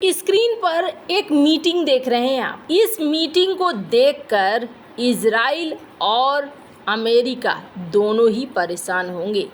Screen पर एक meeting देख रहे हैं आप। इस मीटिंग को देखकर इजराइल और अमेरिका दोनों ही परेशान होंगे।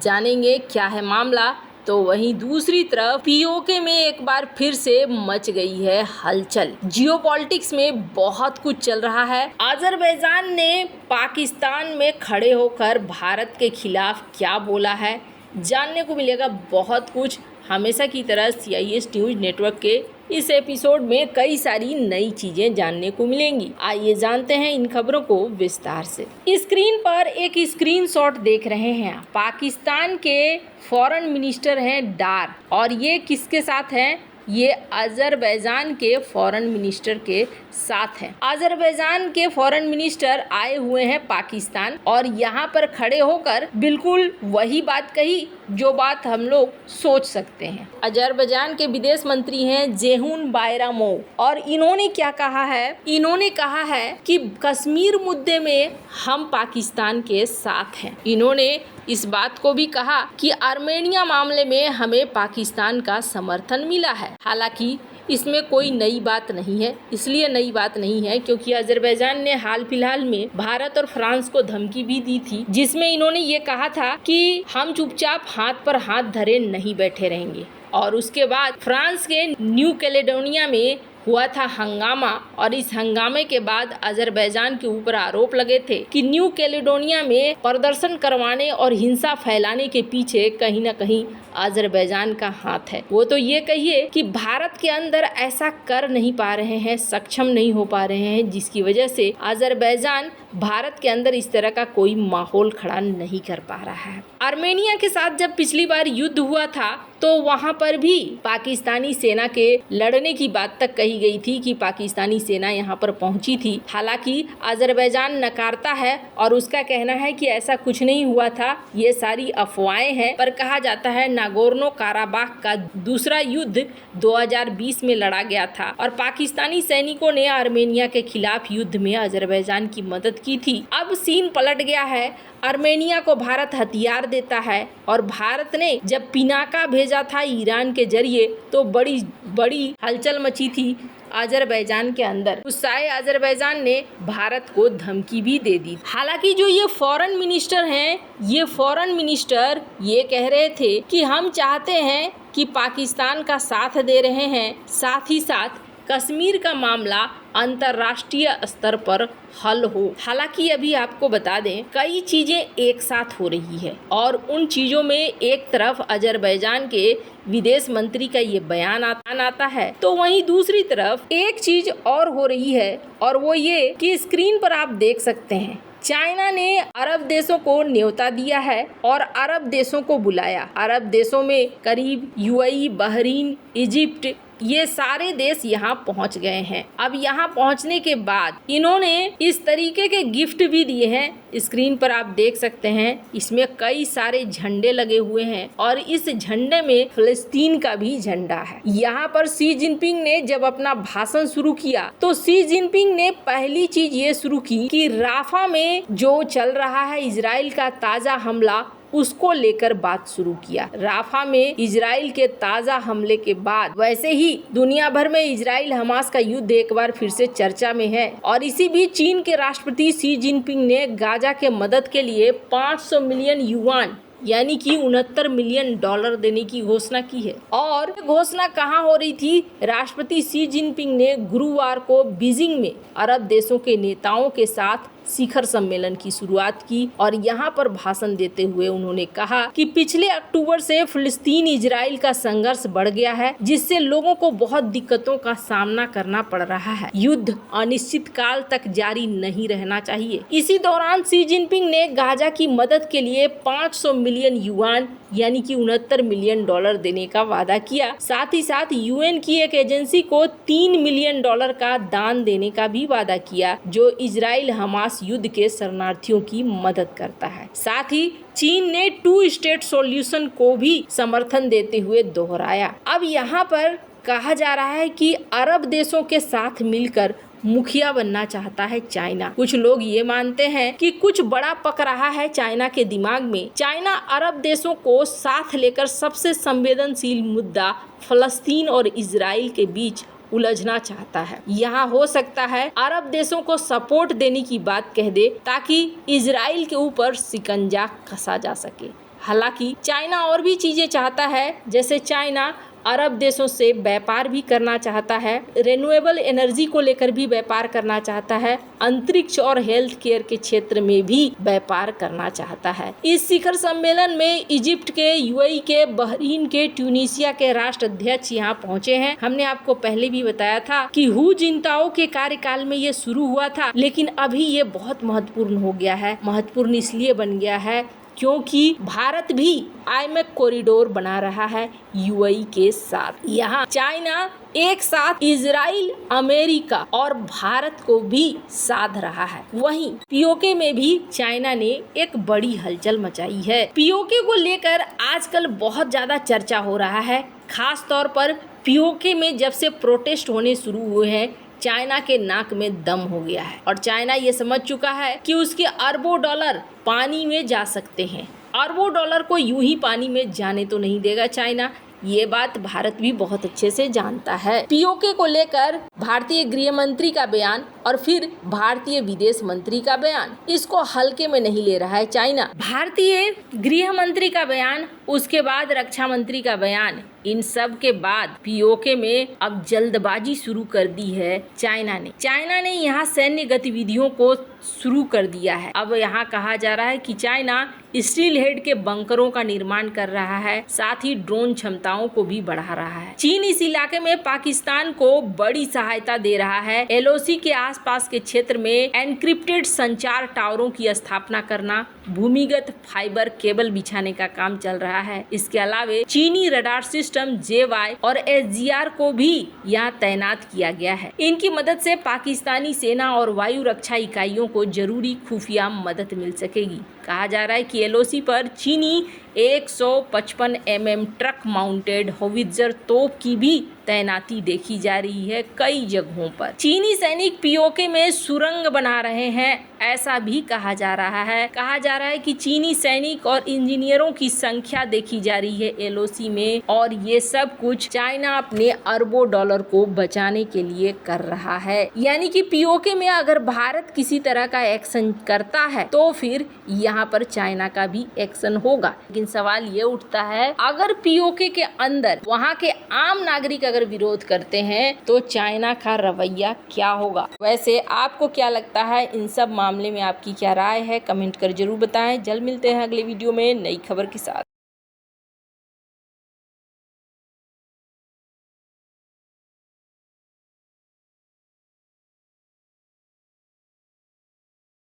जानेंगे क्या है मामला। तो वहीं दूसरी तरफ पीओके में एक बार फिर से मच गई है हलचल। जियोपॉलिटिक्स में बहुत कुछ चल रहा है। अजरबैजान ने पाकिस्तान में खड़े होकर भारत के खिलाफ क्या बोला है, जानने को मिलेगा बहुत कुछ। हमेशा की तरह CIS न्यूज नेटवर्क के इस एपिसोड में कई सारी नई चीजें जानने को मिलेंगी। आइए जानते हैं इन खबरों को विस्तार से। स्क्रीन पर एक स्क्रीनशॉट देख रहे हैं। पाकिस्तान के फॉरेन मिनिस्टर हैं डार, और ये किसके साथ हैं? ये अजरबैजान के फॉरेन मिनिस्टर के साथ हैं। अजरबैजान के फॉरेन मिनिस्टर आए हुए हैं पाकिस्तान, और यहाँ पर खड़े होकर बिल्कुल वही बात कही जो बात हम लोग सोच सकते हैं। अजरबैजान के विदेश मंत्री हैं जेहून बायरामोव, और इन्होंने क्या कहा है? इन्होंने कहा है कि कश्मीर मुद्दे में हम पाकिस्तान के साथ हैं। इन्होंने इस बात को भी कहा कि आर्मेनिया मामले में हमें पाकिस्तान का समर्थन मिला है। हालांकि इसमें कोई नई बात नहीं है। इसलिए नई बात नहीं है क्योंकि अजरबैजान ने हाल फिलहाल में भारत और फ्रांस को धमकी भी दी थी, जिसमें इन्होंने ये कहा था कि हम चुपचाप हाथ पर हाथ धरे नहीं बैठे रहेंगे। और उसके बाद फ्रांस के न्यू कैलेडोनिया में हुआ था हंगामा, और इस हंगामे के बाद अजरबैजान के ऊपर आरोप लगे थे कि न्यू कैलेडोनिया में प्रदर्शन करवाने और हिंसा फैलाने के पीछे कहीं न कहीं अजरबैजान का हाथ है। वो तो ये कहिए कि भारत के अंदर ऐसा कर नहीं पा रहे हैं, सक्षम नहीं हो पा रहे हैं, जिसकी वजह से अजरबैजान भारत के अंदर इस तरह का कोई माहौल खड़ा नहीं कर पा रहा है। आर्मेनिया के साथ जब पिछली बार युद्ध हुआ था तो वहां पर भी पाकिस्तानी सेना के लड़ने की बात तक कही गई थी कि पाकिस्तानी सेना यहां पर पहुंची थी। हालांकि अजरबैजान नकारता है और उसका कहना है कि ऐसा कुछ नहीं हुआ था, ये सारी अफवाहें हैं। पर कहा जाता है नागोर्नो काराबाख का दूसरा युद्ध 2020 में लड़ा गया था, और पाकिस्तानी सैनिकों ने आर्मेनिया के खिलाफ युद्ध में अजरबैजान की मदद की थी। अब सीन पलट गया है। आर्मेनिया को भारत हथियार देता है, और भारत ने जब पिनाका भेजा था ईरान के जरिए तो बड़ी हलचल मची थी अजरबैजान के अंदर। गुस्साए अजरबैजान ने भारत को धमकी भी दे दी। हालांकि जो ये फॉरेन मिनिस्टर हैं, ये फॉरेन मिनिस्टर ये कह रहे थे कि हम चाहते हैं कि पाकिस्तान का साथ दे रहे हैं, साथ ही साथ कश्मीर का मामला अंतर्राष्ट्रीय स्तर पर हल हो। हालांकि अभी आपको बता दें कई चीजें एक साथ हो रही है, और उन चीजों में एक तरफ अजरबैजान के विदेश मंत्री का ये बयान आता है, तो वहीं दूसरी तरफ एक चीज और हो रही है, और वो ये कि स्क्रीन पर आप देख सकते हैं चाइना ने अरब देशों को न्योता दिया है और अरब देशों को बुलाया। अरब देशों में करीब UAE, बहरीन, इजिप्ट, ये सारे देश यहाँ पहुँच गए हैं। अब यहाँ पहुँचने के बाद इन्होंने इस तरीके के गिफ्ट भी दिए हैं। स्क्रीन पर आप देख सकते हैं, इसमें कई सारे झंडे लगे हुए हैं, और इस झंडे में फिलिस्तीन का भी झंडा है। यहाँ पर शी जिनपिंग ने जब अपना भाषण शुरू किया तो शी जिनपिंग ने पहली चीज ये शुरू की कि राफा में जो चल रहा है इजराइल का ताजा हमला, उसको लेकर बात शुरू किया। राफा में इजराइल के ताजा हमले के बाद वैसे ही दुनिया भर में इजराइल हमास का युद्ध एक बार फिर से चर्चा में है, और इसी बीच चीन के राष्ट्रपति शी जिनपिंग ने गाजा के मदद के लिए 500 मिलियन युआन यानी कि $69 मिलियन देने की घोषणा की है। और घोषणा कहाँ हो रही थी? राष्ट्रपति शी जिनपिंग ने गुरुवार को बीजिंग में अरब देशों के नेताओं के साथ शिखर सम्मेलन की शुरुआत की, और यहाँ पर भाषण देते हुए उन्होंने कहा कि पिछले अक्टूबर से फिलिस्तीन इजराइल का संघर्ष बढ़ गया है, जिससे लोगों को बहुत दिक्कतों का सामना करना पड़ रहा है। युद्ध अनिश्चित काल तक जारी नहीं रहना चाहिए। इसी दौरान शी जिनपिंग ने गाजा की मदद के लिए 500 मिलियन युआन यानी कि $69 मिलियन देने का वादा किया। साथ ही साथ UN की एक एजेंसी को $3 मिलियन का दान देने का भी वादा किया, जो इजराइल हमास युद्ध के शरणार्थियों की मदद करता है। साथ ही चीन ने 2 स्टेट सॉल्यूशन को भी समर्थन देते हुए दोहराया। अब यहाँ पर कहा जा रहा है कि अरब देशों के साथ मिलकर मुखिया बनना चाहता है चाइना। कुछ लोग ये मानते हैं कि कुछ बड़ा पक रहा है चाइना के दिमाग में। चाइना अरब देशों को साथ लेकर सबसे संवेदनशील मुद्दा फलस्तीन और इजराइल के बीच उलझना चाहता है। यहाँ हो सकता है अरब देशों को सपोर्ट देने की बात कह दे ताकि इजराइल के ऊपर शिकंजा कसा जा सके। हालांकि चाइना और भी चीजें चाहता है, जैसे चाइना अरब देशों से व्यापार भी करना चाहता है, रिन्यूएबल एनर्जी को लेकर भी व्यापार करना चाहता है, अंतरिक्ष और हेल्थ केयर के क्षेत्र में भी व्यापार करना चाहता है। इस शिखर सम्मेलन में इजिप्ट के, यूएई के, बहरीन के, ट्यूनीशिया के राष्ट्राध्यक्ष यहाँ पहुँचे हैं। हमने आपको पहले भी बताया था कि हू जिनताओ के कार्यकाल में ये शुरू हुआ था, लेकिन अभी ये बहुत महत्वपूर्ण हो गया है। महत्वपूर्ण इसलिए बन गया है क्योंकि भारत भी आईमेक कॉरिडोर बना रहा है यूएई के साथ। यहाँ चाइना एक साथ इजराइल, अमेरिका और भारत को भी साध रहा है। वहीं पीओके में भी चाइना ने एक बड़ी हलचल मचाई है। पीओके को लेकर आजकल बहुत ज्यादा चर्चा हो रहा है। खास तौर पर पीओके में जब से प्रोटेस्ट होने शुरू हुए हैं, चाइना के नाक में दम हो गया है और चाइना ये समझ चुका है कि उसके अरबों डॉलर पानी में जा सकते हैं। अरबों डॉलर को यूं ही पानी में जाने तो नहीं देगा चाइना। ये बात भारत भी बहुत अच्छे से जानता है। पीओके को लेकर भारतीय गृह मंत्री का बयान और फिर भारतीय विदेश मंत्री का बयान, इसको हल्के में नहीं ले रहा है चाइना। भारतीय गृह मंत्री का बयान, उसके बाद रक्षा मंत्री का बयान, इन सब के बाद पीओके में अब जल्दबाजी शुरू कर दी है चाइना ने यहाँ सैन्य गतिविधियों को शुरू कर दिया है। अब यहाँ कहा जा रहा है कि चाइना स्टील हेड के बंकरों का निर्माण कर रहा है, साथ ही ड्रोन क्षमताओं को भी बढ़ा रहा है। चीन इस इलाके में पाकिस्तान को बड़ी सहायता दे रहा है। एलओसी के आसपास के क्षेत्र में एनक्रिप्टेड संचार टावरों की स्थापना करना, भूमिगत फाइबर केबल बिछाने का काम चल रहा है। इसके अलावा चीनी रडार सिस्टम JY और SGR को भी यहाँ तैनात किया गया है। इनकी मदद से पाकिस्तानी सेना और वायु रक्षा इकाइयों को जरूरी खुफिया मदद मिल सकेगी। कहा जा रहा है कि एलओसी पर चीनी 155 mm ट्रक माउंटेड होवित्जर तोप की भी तैनाती देखी जा रही है कई जगहों पर। चीनी सैनिक पीओके में सुरंग बना रहे हैं, ऐसा भी कहा जा रहा है। कहा जा रहा है कि चीनी सैनिक और इंजीनियरों की संख्या देखी जा रही है एलओसी में, और ये सब कुछ चाइना अपने अरबों डॉलर को बचाने के लिए कर रहा है। यानी कि पीओके में अगर भारत किसी तरह का एक्शन करता है तो फिर यहाँ पर चाइना का भी एक्शन होगा। लेकिन सवाल ये उठता है, अगर पीओके के अंदर वहाँ के आम नागरिक अगर विरोध करते हैं तो चाइना का रवैया क्या होगा? वैसे आपको क्या लगता है? इन सब मामले में आपकी क्या राय है? कमेंट कर जरूर बताएं। जल्द मिलते हैं अगले वीडियो में नई खबर के साथ।